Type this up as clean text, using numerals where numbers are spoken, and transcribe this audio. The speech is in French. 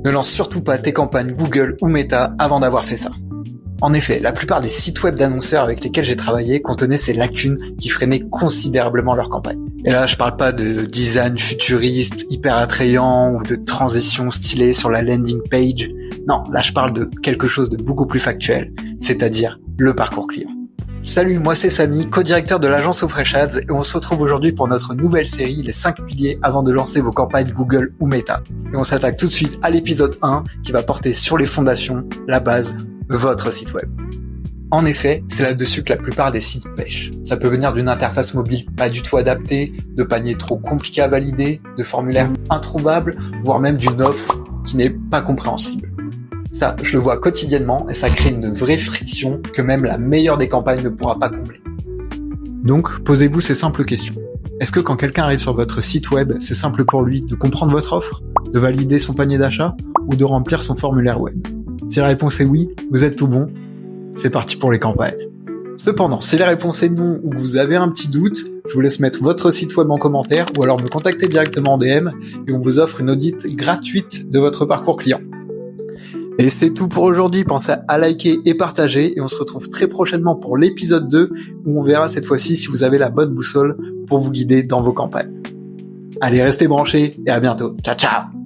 Ne lance surtout pas tes campagnes Google ou Meta avant d'avoir fait ça. En effet, la plupart des sites web d'annonceurs avec lesquels j'ai travaillé contenaient ces lacunes qui freinaient considérablement leur campagne. Et là, je parle pas de design futuriste, hyper attrayant ou de transition stylée sur la landing page. Non, là je parle de quelque chose de beaucoup plus factuel, c'est-à-dire le parcours client. Salut, moi c'est Samy, co-directeur de l'agence So Fresh Ads et on se retrouve aujourd'hui pour notre nouvelle série, les 5 piliers avant de lancer vos campagnes Google ou Meta. Et on s'attaque tout de suite à l'épisode 1 qui va porter sur les fondations, la base, votre site web. En effet, c'est là-dessus que la plupart des sites pêchent. Ça peut venir d'une interface mobile pas du tout adaptée, de paniers trop compliqués à valider, de formulaires introuvables, voire même d'une offre qui n'est pas compréhensible. Ça, je le vois quotidiennement et ça crée une vraie friction que même la meilleure des campagnes ne pourra pas combler. Donc, posez-vous ces simples questions. Est-ce que quand quelqu'un arrive sur votre site web, c'est simple pour lui de comprendre votre offre, de valider son panier d'achat ou de remplir son formulaire web ? Si la réponse est oui, vous êtes tout bon, c'est parti pour les campagnes. Cependant, si la réponse est non ou que vous avez un petit doute, je vous laisse mettre votre site web en commentaire ou alors me contacter directement en DM et on vous offre une audit gratuite de votre parcours client. Et c'est tout pour aujourd'hui, pensez à liker et partager et on se retrouve très prochainement pour l'épisode 2 où on verra cette fois-ci si vous avez la bonne boussole pour vous guider dans vos campagnes. Allez, restez branchés et à bientôt. Ciao ciao.